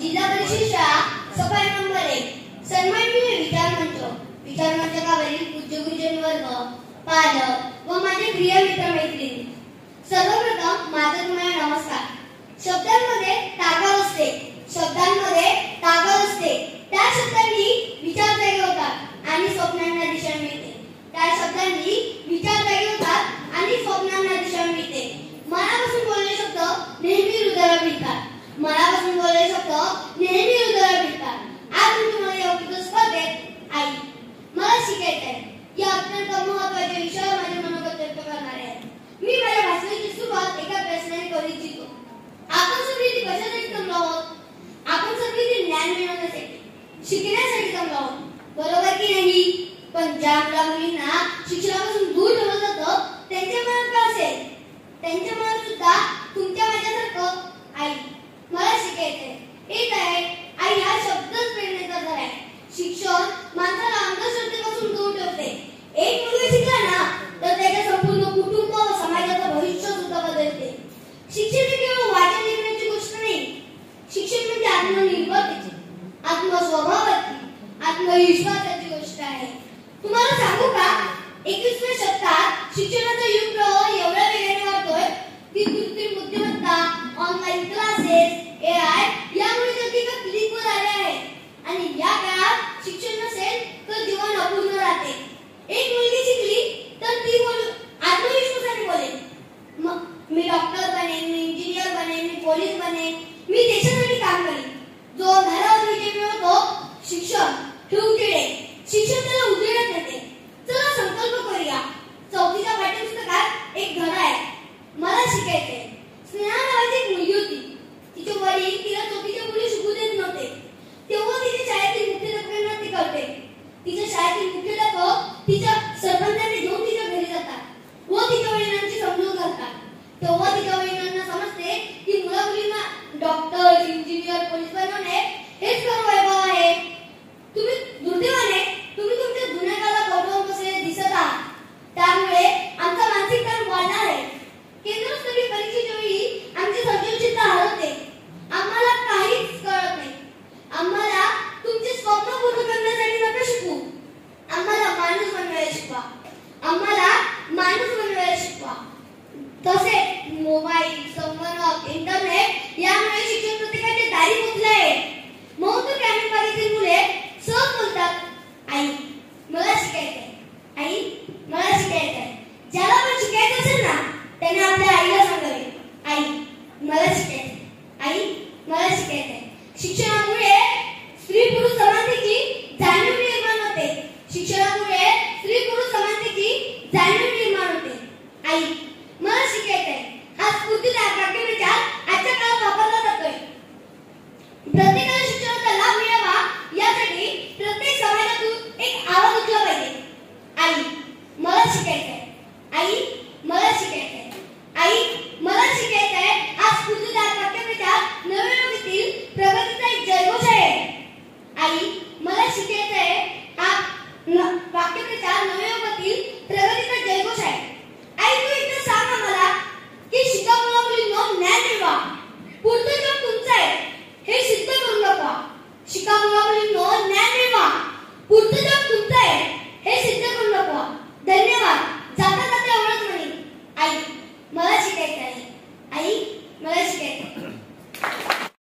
जिल्हा परिषद शाळा सफाई नंबर 1 सन्माननीय विचार मंचावरील पूज्य गुरुजन वर्ग, पालक व माझे प्रिय मित्र मैत्रिणी, सर्वप्रथम माझा तुम्हाला नमस्कार. शब्दांमध्ये ताकद असते. त्या शब्दांनी विचार जागे होतात आणि स्वप्नांना दिशा मिळते. मनापासून बोललेले शब्द नेहमी हृदयाला भिडतात. आज मी तुम्हाला या उपयुक्त स्पर्धेत आई मला शिकायचंय या अत्यंत महत्त्वाच्या विषयावर माझे मनोगत व्यक्त करणार आहे. मी माझ्या भाषणाची सुरुवात एका प्रश्नाने करू इच्छितो. आपण सगळे इथे कशासाठी जमलो आहोत? आपण सगळे इथे ज्ञान मिळवण्यासाठी, शिकण्यासाठी जमलो आहोत, बरोबर की नाही? पण ज्या मुलींना शिक्षणापासून दूर ठेवलं जातं त्यांच्या मनात काय असेल? त्यांच्या मनात सुद्धा तुमच्या माझ्यासारखं आई मला शिकायचंय येत आहे. आई हा शब्दच प्रेरणेचा आधार आहे. शिक्षण माणसाला अंधश्रद्धेपासून दूर ठेवते. एक मुलगा शिकला ना तर त्याच्या संपूर्ण कुटुंब व समाजाचं भविष्य सुद्धा बदलते. शिक्षण केवळ वाचन लेखनाची गोष्ट नाही. शिक्षण म्हणजे आत्मनिर्भरतेची, आत्मस्वभावाची, आत्मविश्वासाची गोष्ट आहे. तुम्हाला सांगू का, 21व्या शतकात शिक्षणाचा युग प्रवाह एवढा वेगाने वाढतोय की कृत्रिम बुद्धिमत्ता, ऑनलाईन क्लासेस, AI यामुळे जग क्लिकवर आले आहे. आणि या काळात शिक्षण नसेल तर जीवन अपूर्ण राहते. एक मुलगी शिकली तर ती आत्मविश्वासाने बोलेल, मी डॉक्टर बनेन, मी इंजिनियर बनेन, मी पोलीस बनेन, मी देशासाठी काम करेन. जो घरावर विजय मिळवतो शिक्षण हे उजेड. शिक्षण त्याला उजेडच येते. चला संकल्प करूया. 4थीच्या पाठ्यपुस्तकात एक धडा आहे, मला शिकायचंय. स्नेहा नावाची एक मुलगी होती.